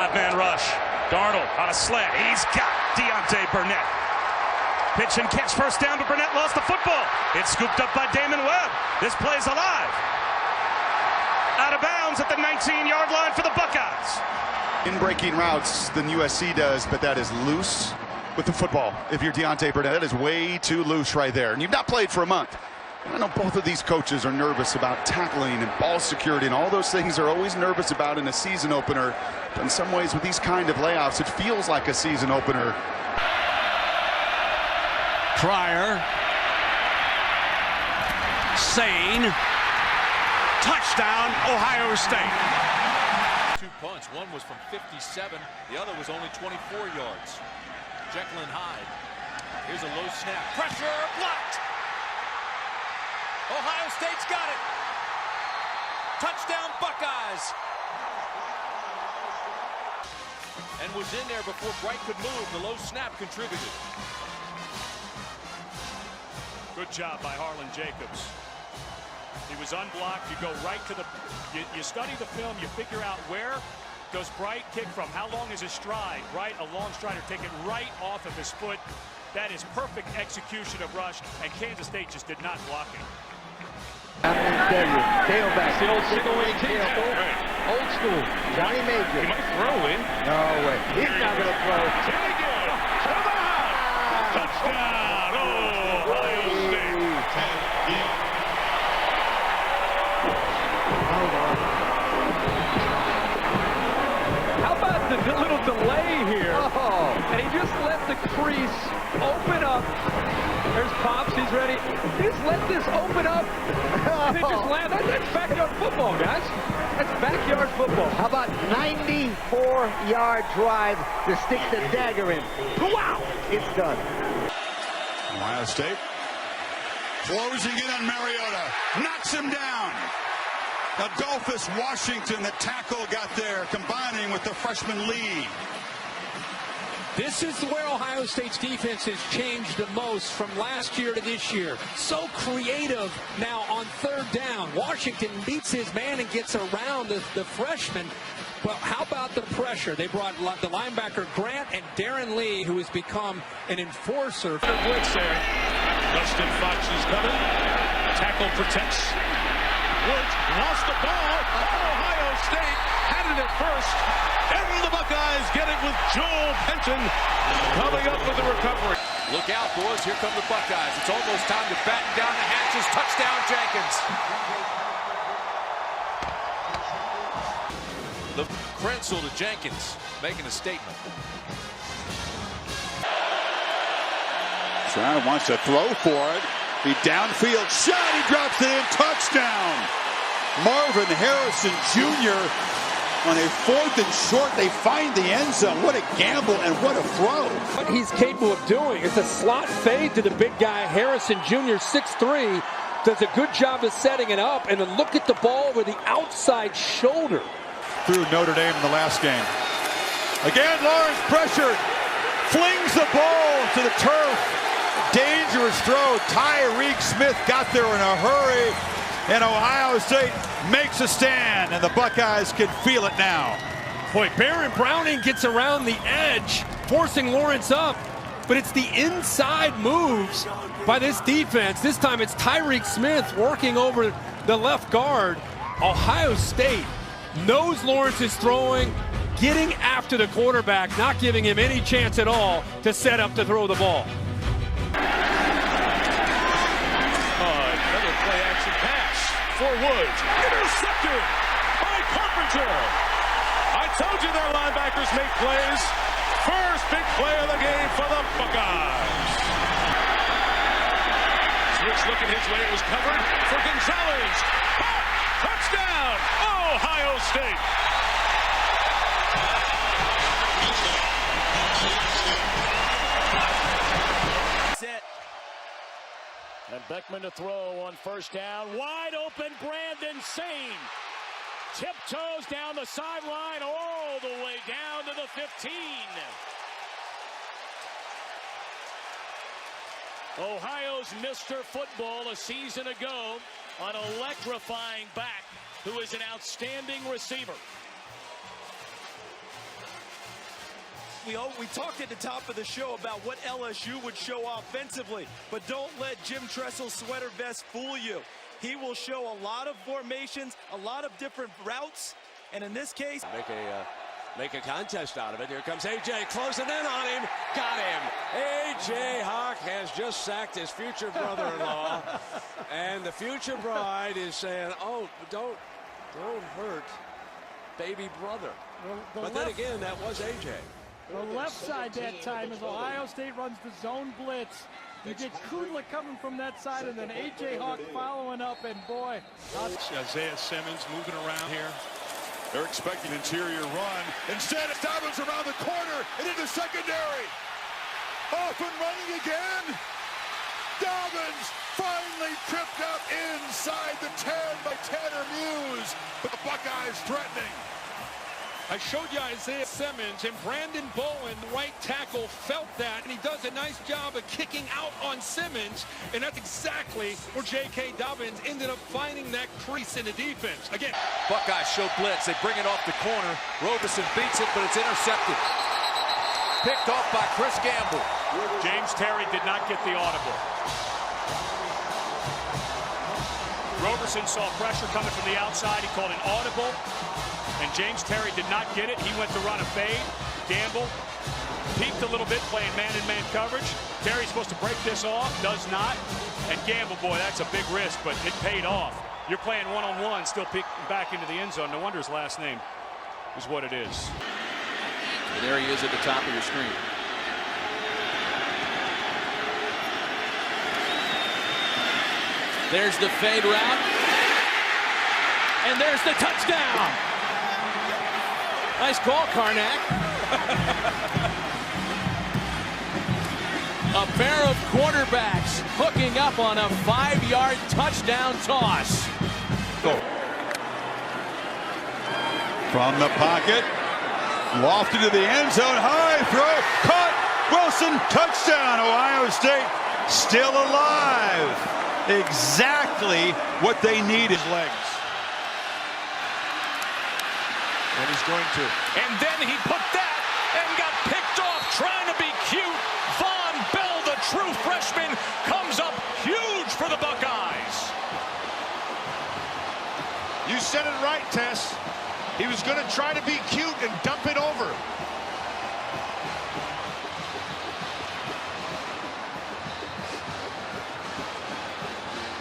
Five-man rush. Darnold on a slant. He's got Deontay Burnett. Pitch and catch, first down, but Burnett lost the football. It's scooped up by Damon Webb. This play's alive. Out of bounds at the 19-yard line for the Buckeyes. In breaking routes than USC does, but that is loose with the football. If you're Deontay Burnett, that is way too loose right there. And you've not played for a month. I know both of these coaches are nervous about tackling and ball security and all those things they're always nervous about in a season opener. But in some ways, with these kind of layoffs, it feels like a season opener. Pryor. Sane. Touchdown, Ohio State. 2 punts. One was from 57. The other was only 24 yards. Jekyll and Hyde. Here's a low snap. Pressure blocked. Ohio State's got it. Touchdown Buckeyes. And was in there before Bright could move. The low snap contributed. Good job by Harlan Jacobs. He was unblocked. You go right to the, you study the film, you figure out where does Bright kick from, how long is his stride, right? A long strider, take it right off of his foot. That is perfect execution of rush, and Kansas State just did not block it. Tailback. The old old school. Johnny Major. He might throw in. No way. He's not going to throw. Touchdown, Ohio State. How about the little delay here? Oh. And he just let the crease open up. There's Pops, he's ready. He just let this open up. And it just landed. That's backyard football, guys. That's backyard football. How about 94-yard drive to stick the dagger in? Wow! It's done. Ohio State closing in on Mariota. Knocks him down. Adolphus Washington, the tackle, got there, combining with the freshman Lee. This is where Ohio State's defense has changed the most from last year to this year. So creative now on third down. Washington beats his man and gets around the freshman. Well, how about the pressure? They brought the linebacker Grant and Darren Lee, who has become an enforcer. Blitz there. Dustin Fox is coming. Tackle protects. Woods lost the ball. Ohio State had it at first. And the Buckeyes get it with Joel Penton coming up with the recovery. Look out, boys. Here come the Buckeyes. It's almost time to batten down the hatches. Touchdown, Jenkins. The Krenzel to Jenkins, making a statement. Stroud wants to throw for it. The downfield shot. He drops it in. Touchdown. Marvin Harrison Jr. on a 4th and short. They find the end zone. What a gamble and what a throw. What he's capable of doing. It's a slot fade to the big guy, Harrison Jr., 6'3", does a good job of setting it up. And then look at the ball over the outside shoulder. Through Notre Dame in the last game. Again, Lawrence pressured. Flings the ball to the turf. Dangerous throw. Tyreek Smith got there in a hurry. And Ohio State makes a stand. And the Buckeyes can feel it now. Boy, Baron Browning gets around the edge, forcing Lawrence up. But it's the inside moves by this defense. This time it's Tyreek Smith working over the left guard. Ohio State knows Lawrence is throwing, getting after the quarterback, not giving him any chance at all to set up to throw the ball. Another play action pass for Woods. Intercepted by Carpenter. I told you their linebackers make plays. First big play of the game for the Buckeyes. Switch looking his way. It was covered for Gonzalez. Touchdown, Ohio State. And Beckman to throw on first down. Wide open, Brandon Sane. Tiptoes down the sideline all the way down to the 15. Ohio's Mr. Football a season ago, an electrifying back who is an outstanding receiver. We talked at the top of the show about what LSU would show offensively, but don't let Jim Tressel's sweater vest fool you. He will show a lot of formations, a lot of different routes, and in this case, Make a contest out of it. Here comes A.J. closing in on him. Got him. A.J. Hawk has just sacked his future brother-in-law. And the future bride is saying, oh, don't hurt baby brother. But then again, that was A.J. The left side that time as Ohio State runs the zone blitz. You get Kudla coming from that side and then A.J. Hawk following up, and boy. Isaiah Simmons moving around here. They're expecting interior run. Instead, it's Dobbins around the corner and into secondary. Off and running again. Dobbins finally tripped up inside the 10 by Tanner Muse. But the Buckeyes threatening. I showed you Isaiah Simmons, and Brandon Bowen, the right tackle, felt that, and he does a nice job of kicking out on Simmons, and that's exactly where J.K. Dobbins ended up finding that crease in the defense. Again, Buckeyes show blitz. They bring it off the corner. Robeson beats it, but it's intercepted. Picked off by Chris Gamble. James Terry did not get the audible. Roberson saw pressure coming from the outside. He called an audible. And James Terry did not get it. He went to run a fade. Gamble peeked a little bit, playing man-in-man coverage. Terry's supposed to break this off, does not. And Gamble, boy, that's a big risk, but it paid off. You're playing one-on-one, still peeking back into the end zone. No wonder his last name is what it is. And there he is at the top of your screen. There's the fade route. And there's the touchdown. Nice call, Karnak. A pair of quarterbacks hooking up on a 5-yard touchdown toss. Go. From the pocket, lofted to the end zone, high throw, caught, Wilson, touchdown, Ohio State still alive. Exactly what they need is legs. And he's going to. And then he put that and got picked off trying to be cute. Von Bell, the true freshman, comes up huge for the Buckeyes. You said it right, Tess. He was going to try to be cute and dump it over.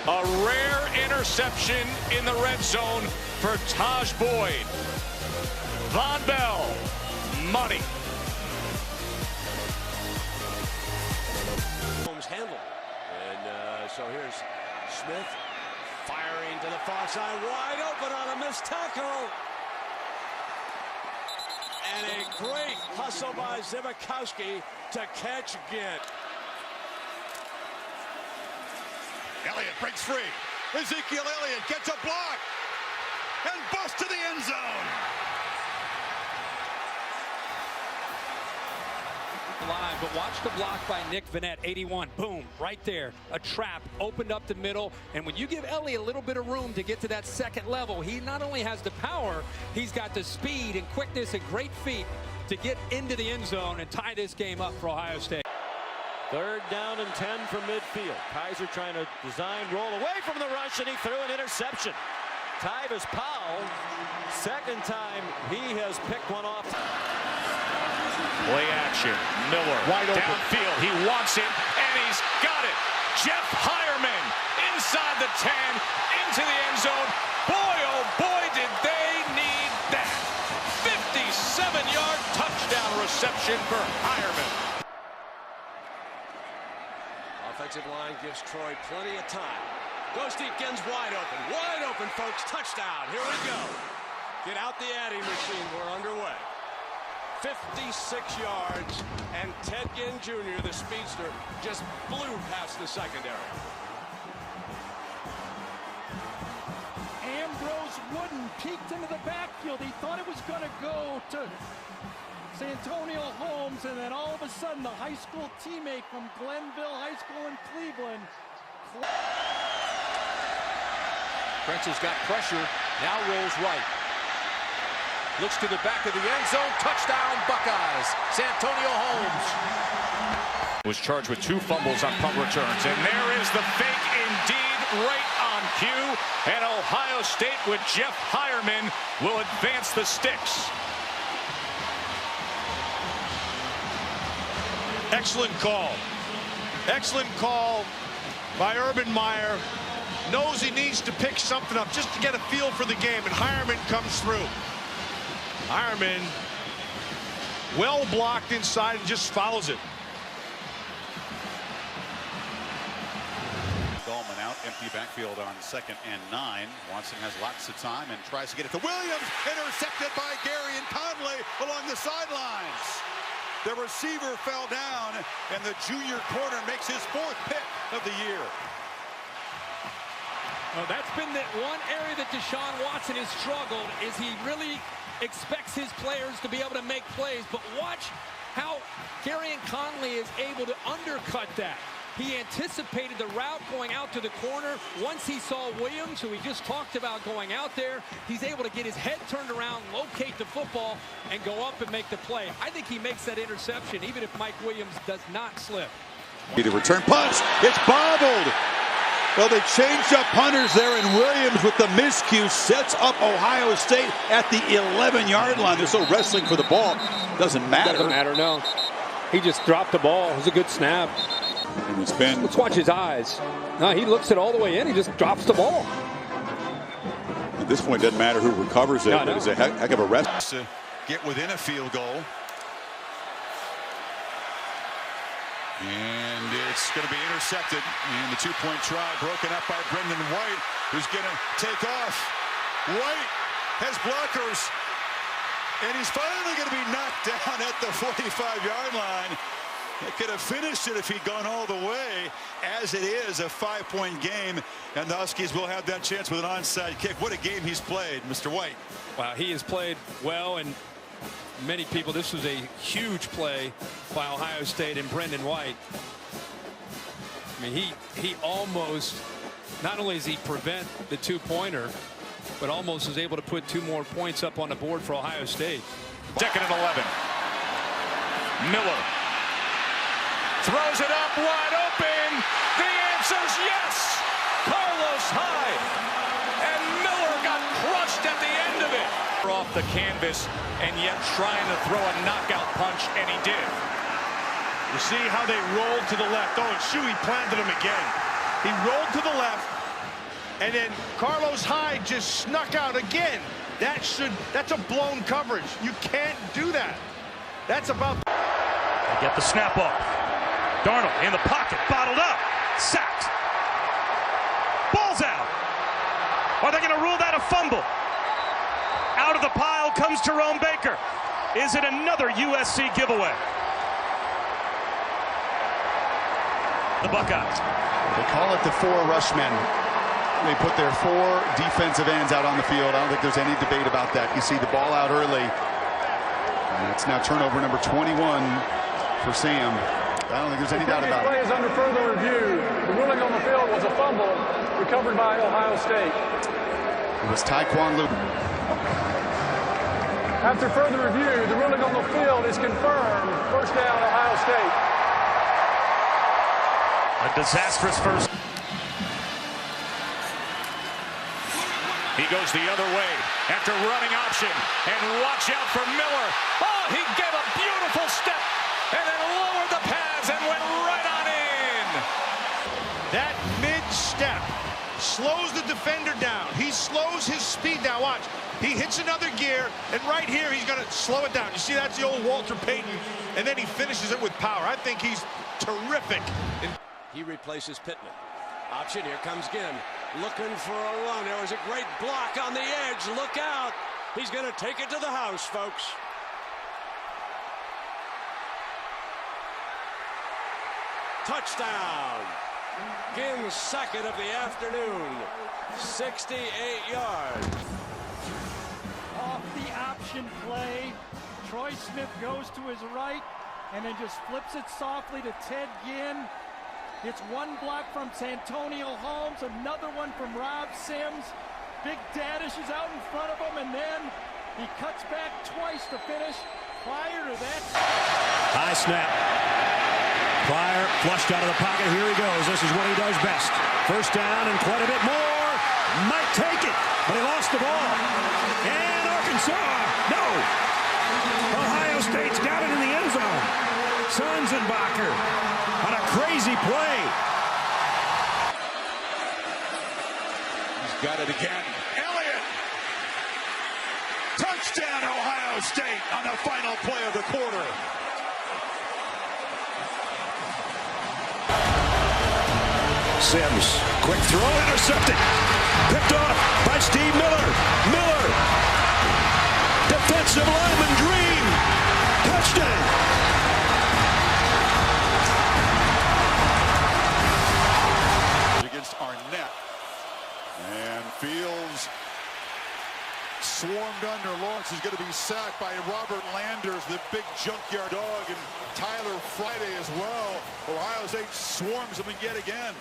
A rare interception in the red zone for Taj Boyd. Von Bell, money. Holmes handled. And so here's Smith firing to the far side, wide open on a missed tackle. And a great hustle by Zivakowski to catch again. Elliott breaks free. Ezekiel Elliott gets a block and busts to the end zone. Live, but watch the block by Nick Vannett, 81. Boom, right there. A trap opened up the middle. And when you give Elliott a little bit of room to get to that second level, he not only has the power, he's got the speed and quickness and great feet to get into the end zone and tie this game up for Ohio State. 3rd down and 10 from midfield. Kaiser trying to design roll away from the rush, and he threw an interception. Tyvis Powell, second time he has picked one off. Play action. Miller Wide open. downfield. He wants it, and he's got it. Jeff Hireman inside the 10, into the end zone. Boy, oh boy, did they need that. 57-yard touchdown reception for Hireman. Offensive line gives Troy plenty of time. Goes deep, Gens wide open, folks. Touchdown. Here we go. Get out the Addy machine. We're underway. 56 yards, and Ted Ginn Jr., the speedster, just blew past the secondary. Ambrose Wooden peeked into the backfield. He thought it was going to go to Santonio Holmes, and then all of a sudden the high school teammate from Glenville High School in Cleveland. Prince has got pressure, now rolls right. Looks to the back of the end zone. Touchdown, Buckeyes. Santonio Holmes was charged with 2 fumbles on punt returns. And there is the fake indeed, right on cue. And Ohio State with Jeff Hireman will advance the Sticks. Excellent call. Excellent call by Urban Meyer. Knows he needs to pick something up just to get a feel for the game, and Hireman comes through. Hireman, well blocked inside, and just follows it. Gallman out, empty backfield on 2nd and 9. Watson has lots of time and tries to get it to Williams. Intercepted by Gary and Conley along the sidelines. The receiver fell down, and the junior corner makes his 4th pick of the year. Well, that's been the one area that Deshaun Watson has struggled, is he really expects his players to be able to make plays. But watch how Gary and Conley is able to undercut that. He anticipated the route going out to the corner. Once he saw Williams, who he just talked about going out there, he's able to get his head turned around, locate the football, and go up and make the play. I think he makes that interception, even if Mike Williams does not slip. The return punch. It's bobbled. Well, they changed up punters there, and Williams with the miscue sets up Ohio State at the 11-yard line. They're so wrestling for the ball. Doesn't matter. Doesn't matter, no. He just dropped the ball. It was a good snap. And it's been... Let's watch his eyes. No, he looks it all the way in. He just drops the ball. At this point, it doesn't matter who recovers it. No. It's a heck of a rest. To get within a field goal. And it's going to be intercepted. And the 2-point try broken up by Brendan White, who's going to take off. White has blockers. And he's finally going to be knocked down at the 45-yard line. It could have finished it if he'd gone all the way. As it is, a 5-point game, and the Huskies will have that chance with an onside kick. What a game he's played, Mr. White. Wow, he has played well, and many people, this was a huge play by Ohio State and Brendan White. I mean, he almost, not only does he prevent the 2-pointer, but almost is able to put 2 more points up on the board for Ohio State. 2nd and 11. Miller throws it up wide open. The answer's yes. Carlos Hyde. And Miller got crushed at the end of it. Off the canvas and yet trying to throw a knockout punch, and he did. You see how they rolled to the left. Oh, and Shuey planted him again. He rolled to the left, and then Carlos Hyde just snuck out again. That's a blown coverage. You can't do that. That's about... They get the snap off. Darnold in the pocket, bottled up, sacked. Ball's out. Are they going to rule that a fumble? Out of the pile comes Jerome Baker. Is it another USC giveaway? The Buckeyes. They call it the 4 rushmen. They put their 4 defensive ends out on the field. I don't think there's any debate about that. You see the ball out early. And it's now turnover number 21 for Sam. I don't think there's any doubt about it. The play is under further review. The ruling on the field was a fumble recovered by Ohio State. It was Tyquan Lewis. After further review, the ruling on the field is confirmed. First down, Ohio State. A disastrous first. He goes the other way after running option. And watch out for Miller. Oh, he gave a beautiful step and then lowered the pads and went right on in. That mid-step slows the defender down. He slows his speed down. Watch. He hits another gear, and right here he's going to slow it down. You see, that's the old Walter Payton, and then he finishes it with power. I think he's terrific. He replaces Pittman. Option, here comes Ginn. Looking for a run. There was a great block on the edge. Look out. He's going to take it to the house, folks. Touchdown. Ginn's 2nd of the afternoon. 68 yards. Off the option play, Troy Smith goes to his right and then just flips it softly to Ted Ginn. It's 1 block from Santonio Holmes, another one from Rob Sims. Big Dadish is out in front of him, and then He cuts back twice to finish. Prior to that. High snap. Pryor flushed out of the pocket. Here he goes. This is what he does best. First down and quite a bit more. Might take it, but he lost the ball. And Arkansas, no. Ohio State's got it in the end zone. Sanzenbacher on a crazy play. He's got it again. Elliott! Touchdown, Ohio State on the final play of the quarter. Sims, quick throw, intercepted. Picked off by Steve Miller. Miller. Defensive lineman Green. Touchdown. Against Arnett. And Fields swarmed under. Lawrence is going to be sacked by Robert Landers, the big junkyard dog, and Tyler Friday as well. Ohio State swarms him yet again.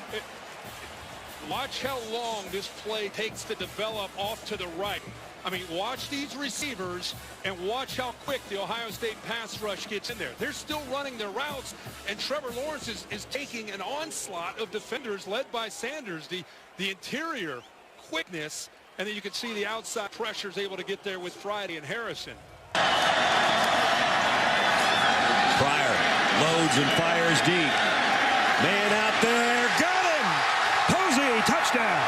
Watch how long this play takes to develop off to the right. I mean, watch these receivers and watch how quick the Ohio State pass rush gets in there. They're still running their routes, and Trevor Lawrence is taking an onslaught of defenders led by Sanders. The interior quickness, and then you can see the outside pressure is able to get there with Friday and Harrison. Pryor loads and fires deep. Man out there, got him! Posey, touchdown!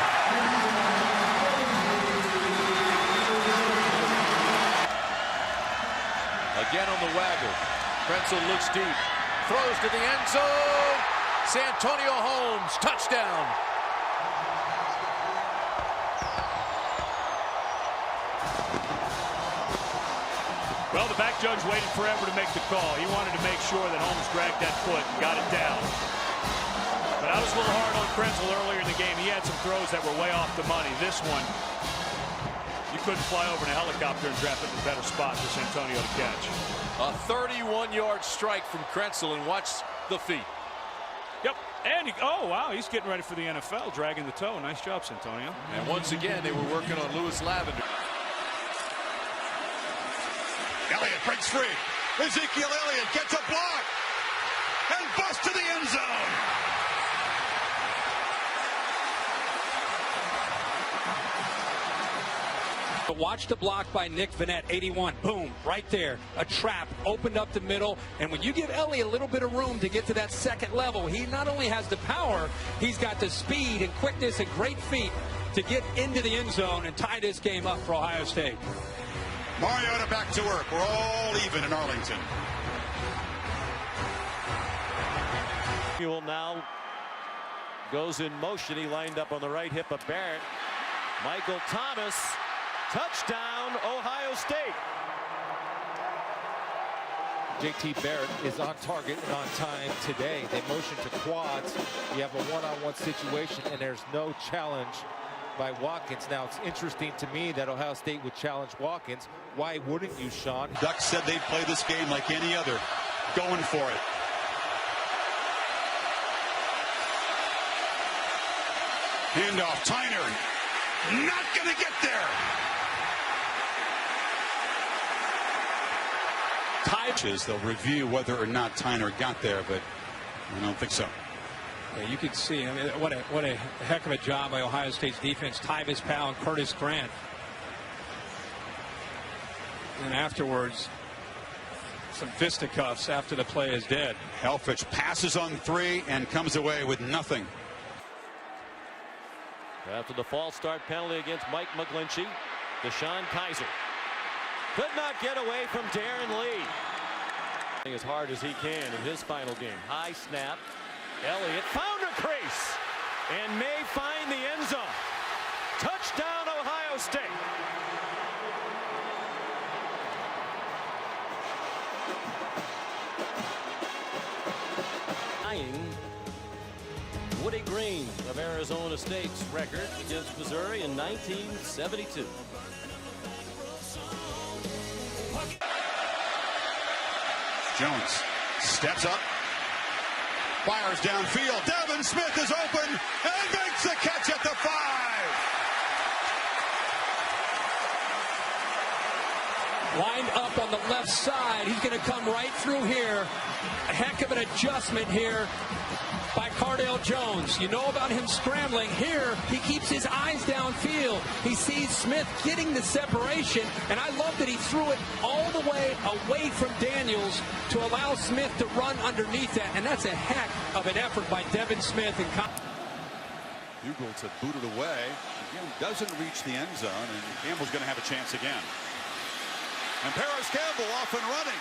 Again on the waggle. Krenzel looks deep. Throws to the end zone. Santonio Holmes, touchdown. Well, the back judge waited forever to make the call. He wanted to make sure that Holmes dragged that foot and got it down. But I was a little hard on Krenzel earlier in the game. He had some throws that were way off the money. This one, you couldn't fly over in a helicopter and draft it in a better spot for Santonio to catch. A 31-yard strike from Krenzel, and watch the feet. Yep. And oh, wow, he's getting ready for the NFL, dragging the toe. Nice job, Santonio. And once again, they were working on Lewis Lavender. Elliott breaks free. Ezekiel Elliott gets a block and busts to the end zone. Watch the block by Nick Vannett, 81. Boom, right there. A trap opened up the middle. And when you give Elliott a little bit of room to get to that second level, he not only has the power, he's got the speed and quickness and great feet to get into the end zone and tie this game up for Ohio State. Mariota back to work. We're all even in Arlington. Samuel now goes in motion. He lined up on the right hip of Barrett. Michael Thomas, touchdown, Ohio State. JT Barrett is on target and on time today. They motion to quads. You have a one-on-one situation, and there's no challenge by Watkins. Now, it's interesting to me that Ohio State would challenge Watkins. Why wouldn't you, Sean? Duck said they'd play this game like any other, going for it. Handoff, Tyner, not going to get there. They'll review whether or not Tyner got there, but I don't think so. Yeah, you can see, I mean, what a heck of a job by Ohio State's defense. Tyvis Powell and Curtis Grant. And afterwards, some fisticuffs after the play is dead. Helfrich passes on 3 and comes away with nothing. After the false start penalty against Mike McGlinchey, Deshaun Kaiser could not get away from Darren Lee. As hard as he can in his final game. High snap. Elliott found a crease and may find the end zone. Touchdown, Ohio State. Woody Green of Arizona State's record against Missouri in 1972. Jones steps up, fires downfield. Devin Smith is open and makes the catch at the 5. side. He's going to come right through here. A heck of an adjustment here by Cardale Jones. You know about him scrambling. Here, he keeps his eyes downfield. He sees Smith getting the separation, and I love that he threw it all the way away from Daniels to allow Smith to run underneath that, and that's a heck of an effort by Devin Smith. And Hugel to boot it away. Again, doesn't reach the end zone, and Campbell's going to have a chance again. And Paris Campbell off and running.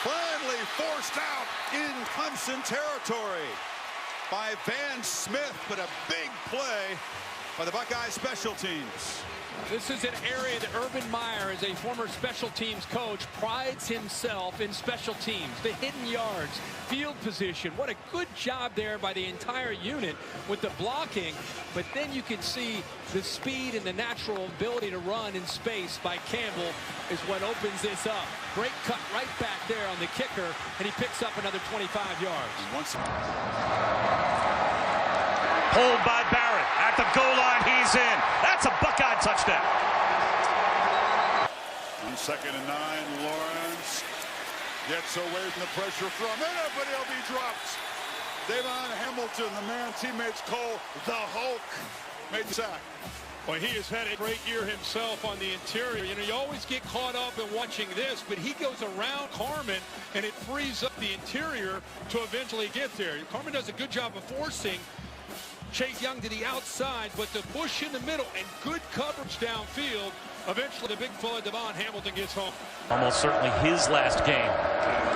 Finally forced out in Clemson territory by Van Smith, but a big play by the Buckeye special teams. this is an area that Urban Meyer, as a former special teams coach, prides himself in special teams. The hidden yards, field position. What a good job there by the entire unit with the blocking. But then you can see the speed and the natural ability to run in space by Campbell is what opens this up. Great cut right back there on the kicker, and he picks up another 25 yards. Pulled by Barrett. At the goal line, he's in. That's a Buckeye touchdown. On 2nd and 9, Lawrence gets away from the pressure from it, but he'll be dropped. Davon Hamilton, the man teammates call the Hulk, made the sack. Well, he has had a great year himself on the interior. You know, you always get caught up in watching this, but he goes around Carman, and it frees up the interior to eventually get there. Carman does a good job of forcing Chase Young to the outside, but the push in the middle and good coverage downfield. Eventually, the big fella, Davon Hamilton, gets home. Almost certainly his last game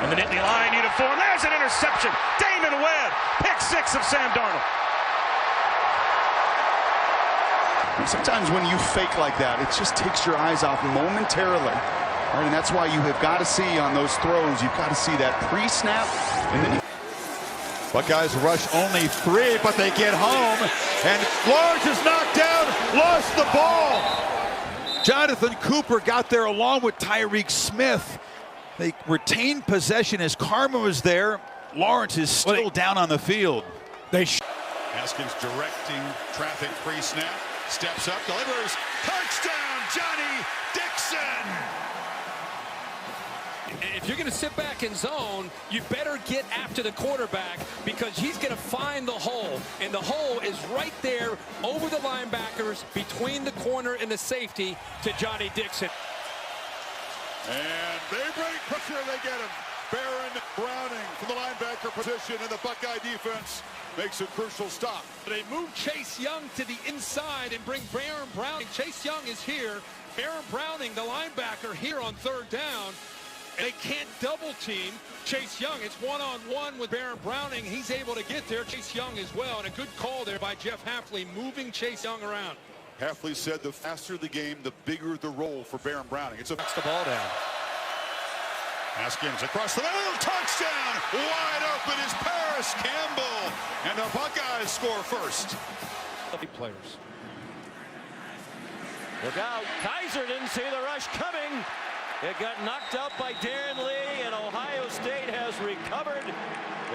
in the Nittany Lion uniform. There's an interception. Damon Webb, pick 6 of Sam Darnold. Sometimes when you fake like that, it just takes your eyes off momentarily. Right? And that's why you have got to see on those throws, you've got to see that pre-snap. And then Buckeyes rush only 3, but they get home. And Lawrence is knocked down, lost the ball. Jonathan Cooper got there along with Tyreek Smith. They retained possession as Carman was there. Lawrence is still down on the field. Haskins directing traffic pre-snap. Steps up, delivers, touchdown, Johnny Dixon! If you're going to sit back in zone, you better get after the quarterback because he's going to find the hole. And the hole is right there over the linebackers, between the corner and the safety to Johnny Dixon. And they break pressure, they get him. Baron Browning from the linebacker position, and the Buckeye defense makes a crucial stop. They move Chase Young to the inside and bring Baron Browning. Chase Young is here. Baron Browning, the linebacker, here on 3rd down. And they can't double team Chase Young. It's one-on-one with Baron Browning. He's able to get there. Chase Young as well. And a good call there by Jeff Hafley, moving Chase Young around. Hafley said the faster the game, the bigger the role for Baron Browning. That's the ball down. Haskins across the middle, touchdown! Wide open is Paris Campbell, and the Buckeyes score first. Players. Look out, Kaiser didn't see the rush coming. It got knocked out by Darren Lee, and Ohio State has recovered,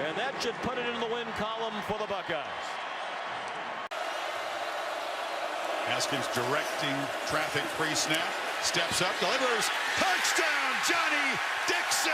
and that should put it in the win column for the Buckeyes. Haskins directing traffic pre-snap, steps up, delivers, touchdown, Johnny Dixon!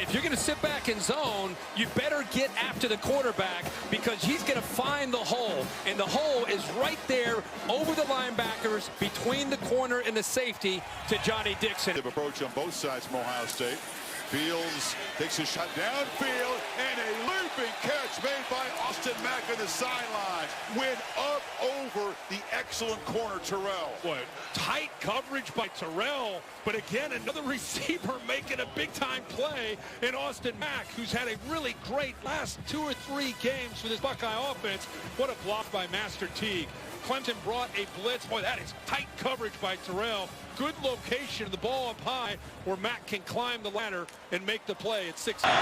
If you're going to sit back in zone, you better get after the quarterback because he's going to find the hole. And the hole is right there over the linebackers, between the corner and the safety to Johnny Dixon. They've approached on both sides from Ohio State. Fields takes a shot downfield, and a looping catch made by Austin Mack on the sideline. Went up over the excellent corner Terrell. Boy, tight coverage by Terrell, but again, another receiver making a big-time play in Austin Mack, who's had a really great last 2 or 3 games for this Buckeye offense. What a block by Master Teague. Clemson brought a blitz. Boy, that is tight coverage by Terrell. Good location, the ball up high where Mack can climb the ladder and make the play at 6. Here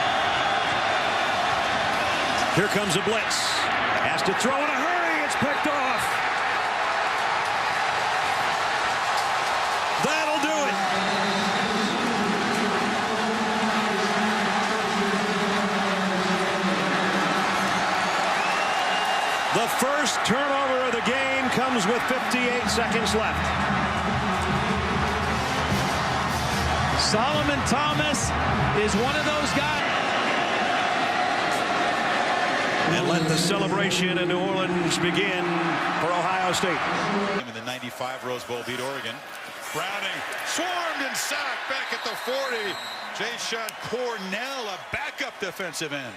comes a blitz. Has to throw in a hurry. It's picked off. That'll do it. The The first turnover of the game comes with 58 seconds left. Solomon Thomas is one of those guys. And let the celebration in New Orleans begin for Ohio State. In the 95 Rose Bowl beat Oregon. Browning swarmed and sacked back at the 40. Jayshon Cornell, a backup defensive end.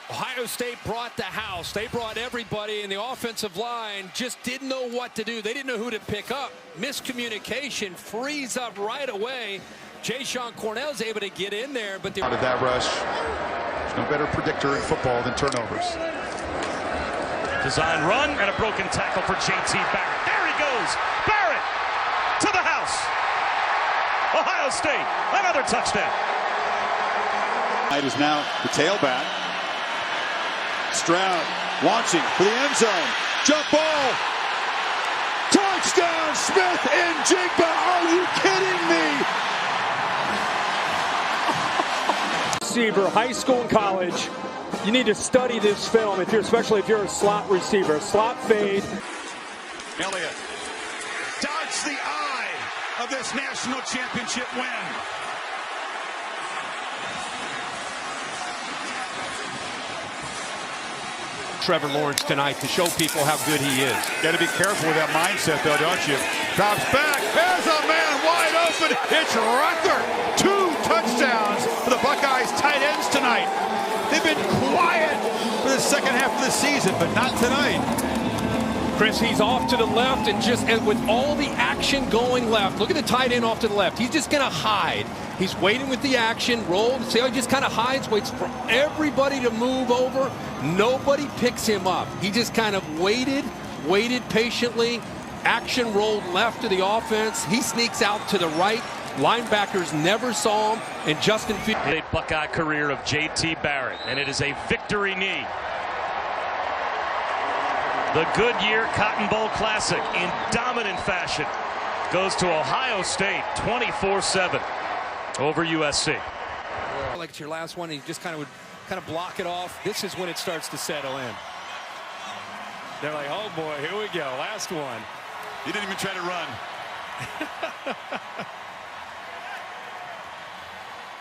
Ohio State brought the house. They brought everybody, and the offensive line just didn't know what to do. They didn't know who to pick up. Miscommunication, freeze up right away. Jayshon Cornell's able to get in there, but out of that rush, there's no better predictor in football than turnovers. Design run and a broken tackle for J.T. Barrett. There he goes. Barrett to the house. Ohio State, another touchdown. Knight is now the tailback. Stroud launching for the end zone. Jump ball. Touchdown, Smith and Jigba. Are you kidding me? Receiver, high school and college, you need to study this film, especially if you're a slot receiver. Slot fade. Elliott dodged the eye of this national championship win. Trevor Lawrence tonight to show people how good he is. Got to be careful with that mindset, though, don't you? Drops back. There's a man wide open. It's Rucker. 2 touchdowns for the Buckeyes tight ends tonight. They've been quiet for the second half of the season, but not tonight. Chris, he's off to the left, and with all the action going left, look at the tight end off to the left. He's just going to hide. He's waiting with the action, rolled. See how he just kind of hides, waits for everybody to move over. Nobody picks him up. He just kind of waited patiently. Action rolled left to the offense. He sneaks out to the right. Linebackers never saw him, and Justin Fields. A Buckeye career of J.T. Barrett, and it is a victory knee. The Goodyear Cotton Bowl Classic in dominant fashion goes to Ohio State 24-7 over USC. Like it's your last one, and you just kind of block it off. This is when it starts to settle in. They're like, oh boy, here we go, last one. He didn't even try to run.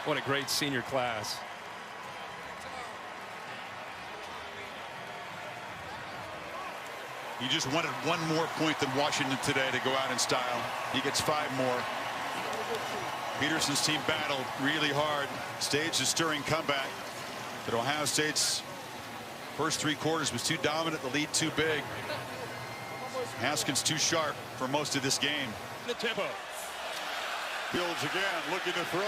What a great senior class. He just wanted one more point than Washington today to go out in style. He gets 5 more. Peterson's team battled really hard, staged a stirring comeback, but Ohio State's first 3 quarters was too dominant, the lead too big. Haskins too sharp for most of this game. The tempo. Fields again, looking to throw,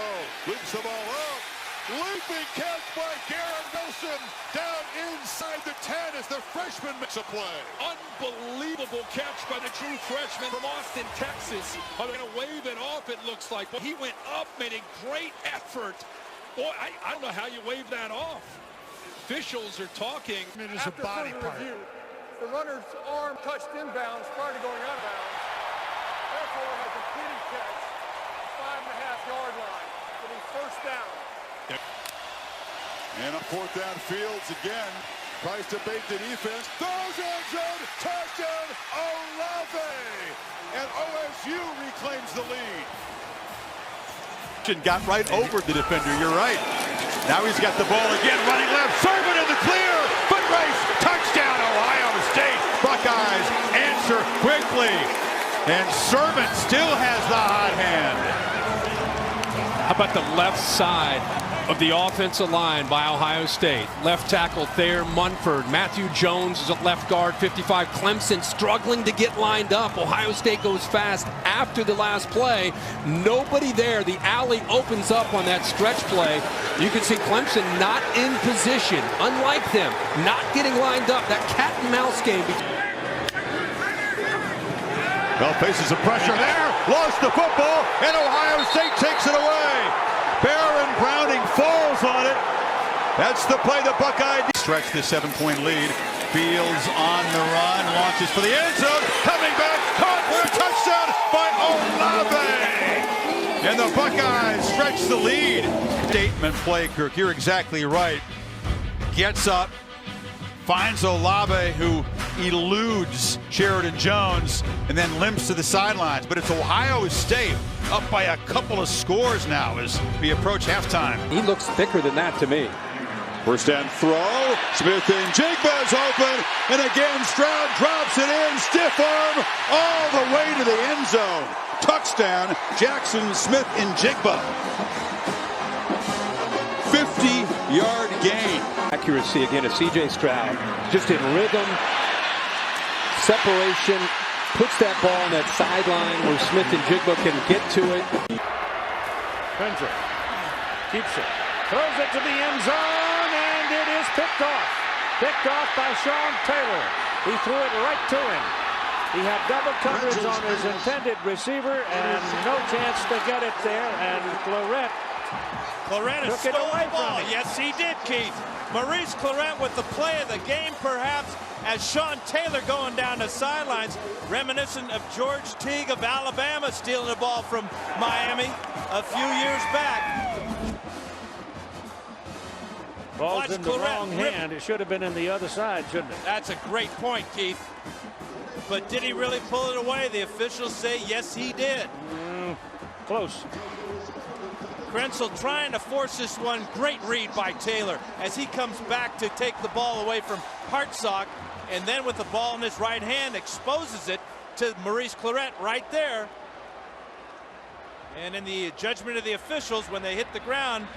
loops the ball up. Leaping catch by Garrett Wilson down inside the 10 as the freshman makes a play. Unbelievable catch by the true freshman from Austin, Texas. I'm going to wave it off, it looks like. But he went up, made a great effort. Boy, I don't know how you wave that off. Officials are talking. It is a body part. Review, the runner's arm touched inbounds prior to going out of bounds. Therefore, a completed catch, 5.5-yard line, getting first down. And a 4th down, Fields again. Tries to bait the defense. Throws end zone. Touchdown, Olave. And OSU reclaims the lead. Got right over the defender. You're right. Now he's got the ball again. Running left. Servant in the clear. Foot race. Touchdown, Ohio State. Buckeyes answer quickly. And Servant still has the hot hand. How about the left side of the offensive line by Ohio State? Left tackle Thayer Munford. Matthew Jones is at left guard, 55. Clemson struggling to get lined up. Ohio State goes fast after the last play. Nobody there. The alley opens up on that stretch play. You can see Clemson not in position. Unlike them, not getting lined up. That cat and mouse game. Well, faces some pressure there. Lost the football, and Ohio State takes it away. Baron Browning falls on it. That's the play the Buckeye stretch the 7-point lead. Fields on the run, launches for the end zone, coming back, caught for a touchdown by Olave. And the Buckeyes stretch the lead. Statement play, Kirk. You're exactly right. Gets up, finds Olave, who eludes Sheridan Jones and then limps to the sidelines. But it's Ohio State up by a couple of scores now as we approach halftime. He looks thicker than that to me. First and throw. Smith-Njigba's open. And again, Stroud drops it in. Stiff arm all the way to the end zone. Touchdown, Jackson Smith-Njigba. 50-yard gain. Accuracy again of C.J. Stroud. Just in rhythm, separation, puts that ball on that sideline where Smith-Njigba can get to it. Kendrick keeps it, throws it to the end zone, and it is picked off. Picked off by Sean Taylor. He threw it right to him. He had double coverage on his intended receiver and no chance to get it there, and Clarett took it away from him. Yes, he did, Keith. Maurice Clarett with the play of the game, perhaps, as Sean Taylor going down the sidelines, reminiscent of George Teague of Alabama stealing the ball from Miami a few years back. Ball's in the wrong hand. It should have been in the other side, shouldn't it? That's a great point, Keith. But did he really pull it away? The officials say yes, he did. Close. Krenzel trying to force this one. Great read by Taylor as he comes back to take the ball away from Hartsock, and then with the ball in his right hand exposes it to Maurice Clarett right there. And in the judgment of the officials, when they hit the ground,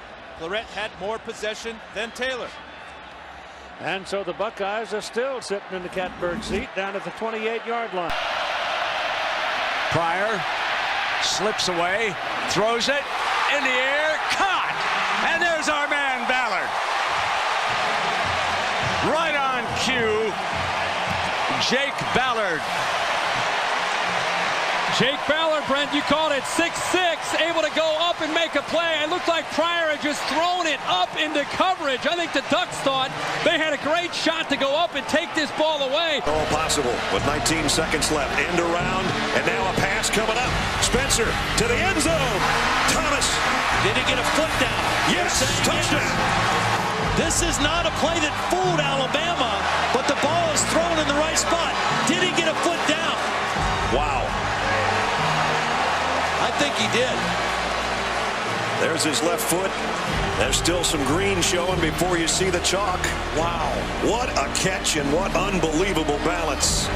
Clarett had more possession than Taylor. And so the Buckeyes are still sitting in the catbird seat down at the 28-yard line. Pryor slips away, throws it in the air, caught, and there's our man Ballard. Right on cue, Jake Ballard. Jake Ballard, Brent, you called it 6'6", able to go up and make a play. It looked like Pryor had just thrown it up into coverage. I think the Ducks thought they had a great shot to go up and take this ball away. All possible with 19 seconds left. End around, and now a pass coming up. Spencer to the end zone. Thomas. Did he get a foot down? Yes, touchdown. This is not a play that fooled Alabama, but the ball is thrown in the right spot. Did he get a foot down? Wow. I think he did. There's his left foot. There's still some green showing before you see the chalk. Wow. What a catch and what unbelievable balance.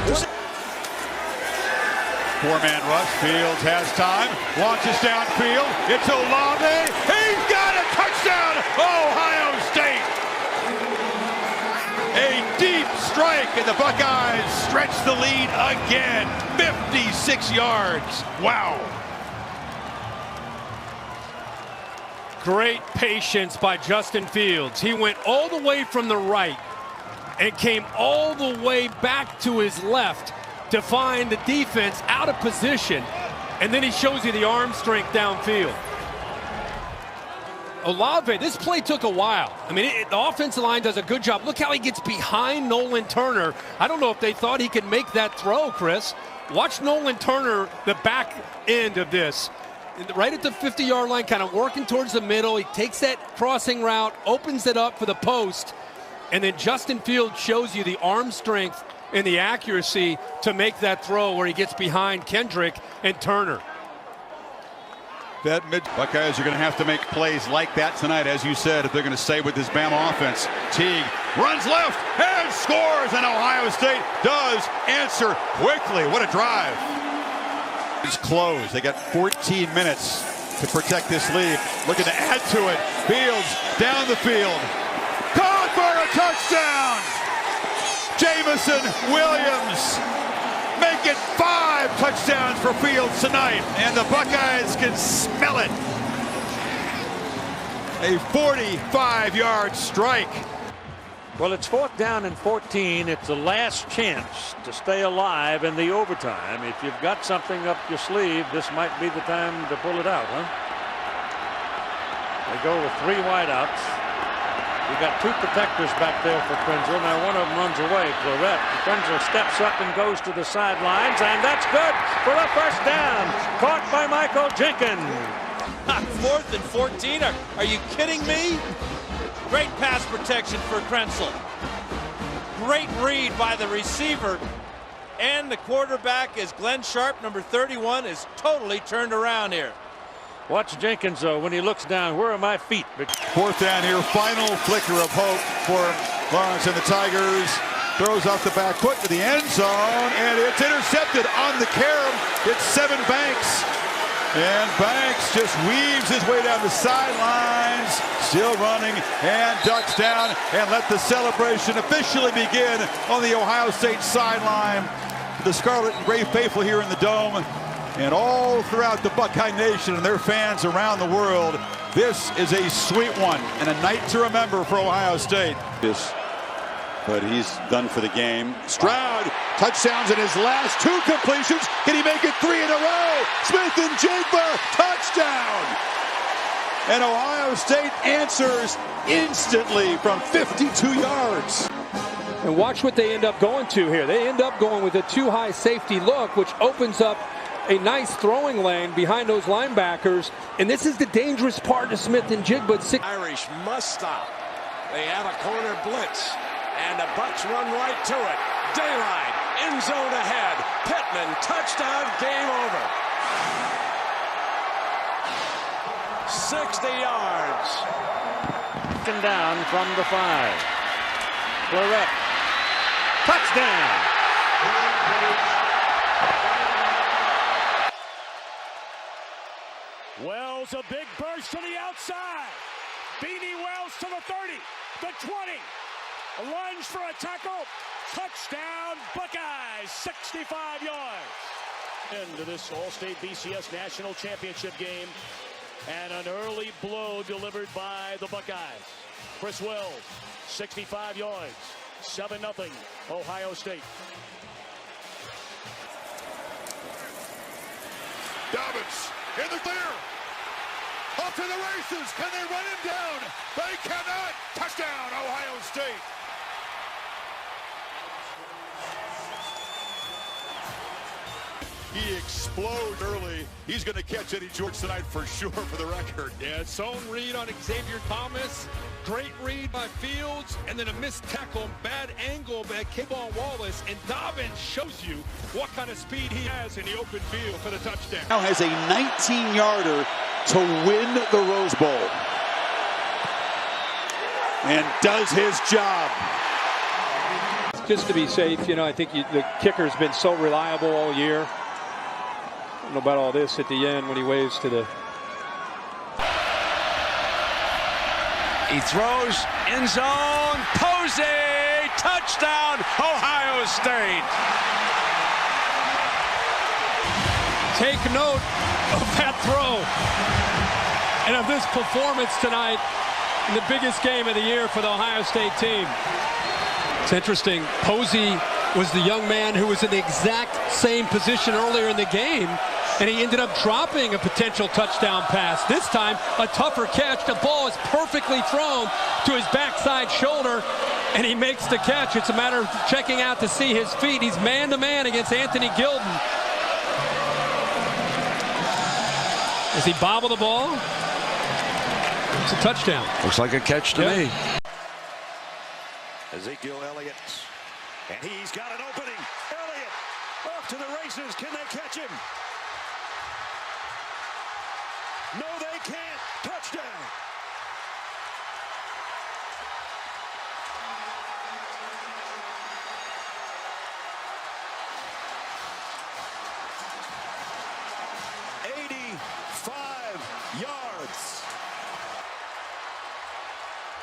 Four-man rush. Fields has time. Launches downfield. It's Olave. He's got a touchdown. Ohio State. A deep strike, and the Buckeyes stretch the lead again. 56 yards. Wow. Great patience by Justin Fields. He went all the way from the right and came all the way back to his left to find the defense out of position, and then he shows you the arm strength downfield. Olave, this play took a while. I mean, the offensive line does a good job. Look how he gets behind Nolan Turner. I don't know if they thought he could make that throw, Chris. Watch Nolan Turner, the back end of this. Right at the 50-yard line, kind of working towards the middle. He takes that crossing route, opens it up for the post, and then Justin Fields shows you the arm strength and the accuracy to make that throw where he gets behind Kendrick and Turner. Buckeyes are going to have to make plays like that tonight, as you said, if they're going to stay with this Bama offense. Teague runs left and scores, and Ohio State does answer quickly. What a drive. It's closed. They got 14 minutes to protect this lead. Looking to add to it. Fields down the field. Caught for a touchdown. Jamison Williams making 5 touchdowns for Fields tonight, and the Buckeyes can smell it. A 45-yard strike. Well, it's 4th down and 14. It's the last chance to stay alive in the overtime. If you've got something up your sleeve, this might be the time to pull it out, huh? They go with 3 wideouts. You got 2 protectors back there for Krenzel. Now one of them runs away, Clarett. Krenzel steps up and goes to the sidelines, and that's good for a first down. Caught by Michael Jenkins. 4th and 14. Are you kidding me? Great pass protection for Krenzel. great read by the receiver. And the quarterback is Glenn Sharp, number 31, is totally turned around here. Watch Jenkins, though, when he looks down. Where are my feet? Fourth down here, final flicker of hope for Lawrence and the Tigers. Throws off the back foot to the end zone, and it's intercepted on the carom. It's Sevyn Banks. And Banks just weaves his way down the sidelines, still running, and ducks down, and let the celebration officially begin on the Ohio State sideline. The Scarlet and Gray faithful here in the Dome, and all throughout the Buckeye Nation and their fans around the world. This is a sweet one and a night to remember for Ohio State. But he's done for the game. Stroud, touchdowns in his last 2 completions. Can he make it 3 in a row? Smith-Njigba, touchdown! And Ohio State answers instantly from 52 yards. And watch what they end up going to here. They end up going with a too-high safety look, which opens up a nice throwing lane behind those linebackers. And this is the dangerous part of Smith-Njigba. Irish must stop. They have a corner blitz. And the Bucks run right to it. Daylight, end zone ahead. Pittman, touchdown, game over. 60 yards. Taken down from the 5. Florette. Touchdown. Wells, a big burst to the outside. Beanie Wells to the 30, the 20. A lunge for a tackle. Touchdown, Buckeyes, 65 yards. Into this All-State BCS National Championship game. And an early blow delivered by the Buckeyes. Chris Wells, 65 yards, 7-0, Ohio State. Dobbins in the clear. Up to the races. Can they run him down? They cannot. Touchdown, Ohio State. He explodes early. He's going to catch Eddie George tonight for sure, for the record. Yeah, zone read on Xavier Thomas. Great read by Fields. And then a missed tackle, bad angle by K'Von Wallace. And Dobbins shows you what kind of speed he has in the open field for the touchdown. Now has a 19-yarder to win the Rose Bowl. And does his job. Just to be safe, I think the kicker's been so reliable all year. I don't know about all this at the end when he waves to the... He throws, end zone, Posey, touchdown, Ohio State. Take note of that throw and of this performance tonight in the biggest game of the year for the Ohio State team. It's interesting, Posey was the young man who was in the exact same position earlier in the game, and he ended up dropping a potential touchdown pass. This time, a tougher catch. The ball is perfectly thrown to his backside shoulder, and he makes the catch. It's a matter of checking out to see his feet. He's man-to-man against Anthony Gilden. Does he bobble the ball? It's a touchdown. Looks like a catch to me. Ezekiel Elliott, and he's got an opening. Elliott off to the races. Can they catch him? No, they can't. Touchdown.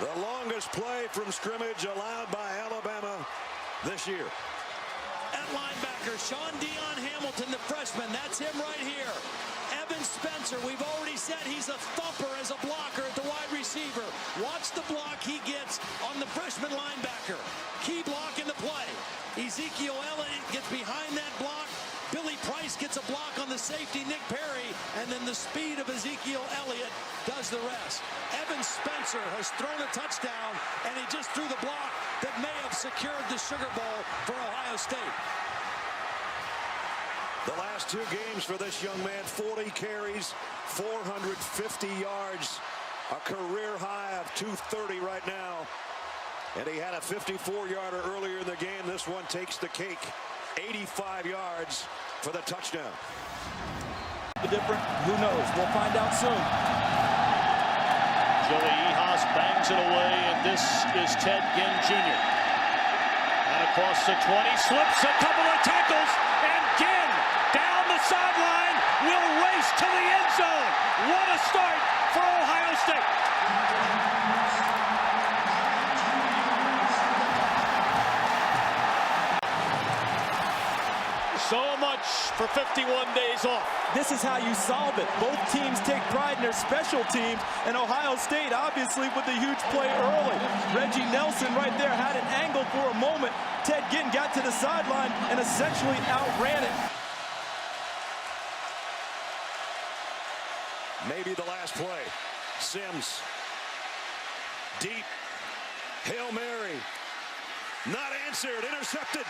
The longest play from scrimmage allowed by Alabama this year. At linebacker, Sean Dion Hamilton, the freshman. That's him right here. Evan Spencer, we've already said he's a thumper as a blocker at the wide receiver. Watch the block he gets on the freshman linebacker. Key block in the play. Ezekiel Elliott gets behind that block. Billy Price gets a block on the safety, Nick Perry, and then the speed of Ezekiel Elliott does the rest. Evan Spencer has thrown a touchdown, and he just threw the block that may have secured the Sugar Bowl for Ohio State. The last two games for this young man, 40 carries, 450 yards, a career high of 230 right now. And he had a 54-yarder earlier in the game. This one takes the cake. 85 yards for the touchdown. Different, who knows? We'll find out soon. Joey Ehas bangs it away, and this is Ted Ginn Jr. And across the 20, slips a couple of tackles, and Ginn down the sideline will race to the end zone. What a start for Ohio State. So much for 51 days off. This is how you solve it. Both teams take pride in their special teams, and Ohio State obviously with a huge play early. Reggie Nelson right there had an angle for a moment. Ted Ginn got to the sideline and essentially outran it. Maybe the last play. Sims. Deep. Hail Mary. Not answered. Intercepted.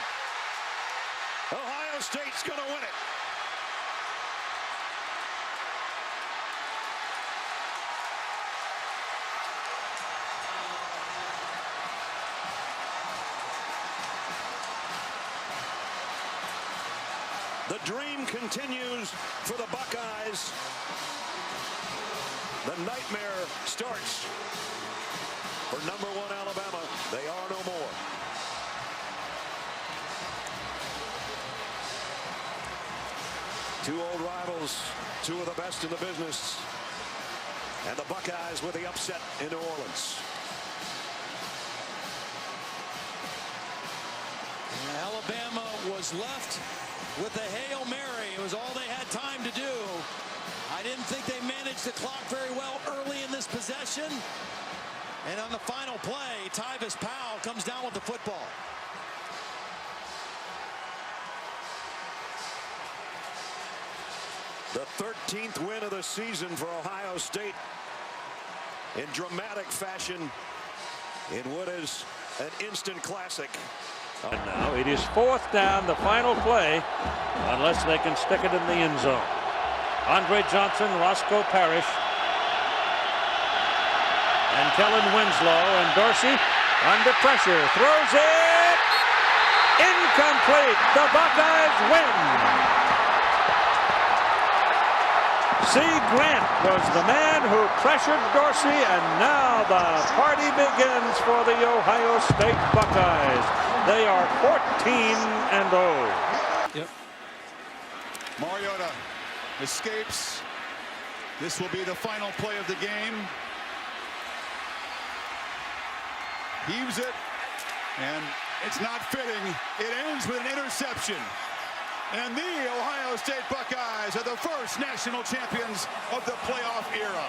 Ohio State's going to win it. The dream continues for the Buckeyes. The nightmare starts for #1 Alabama. They are no more. Two old rivals, two of the best in the business. And the Buckeyes with the upset in New Orleans. Alabama was left with the Hail Mary. It was all they had time to do. I didn't think they managed the clock very well early in this possession. And on the final play, Tyvis Powell comes down with the football. The 13th win of the season for Ohio State in dramatic fashion in what is an instant classic. And now it is 4th down, the final play, unless they can stick it in the end zone. Andre Johnson, Roscoe Parrish, and Kellen Winslow, and Dorsey under pressure, throws it, incomplete. The Buckeyes win. C. Grant was the man who pressured Dorsey, and now the party begins for the Ohio State Buckeyes. They are 14-0. Yep. Mariota escapes. This will be the final play of the game. Heaves it, and it's not fitting. It ends with an interception. And the Ohio State Buckeyes are the first national champions of the playoff era.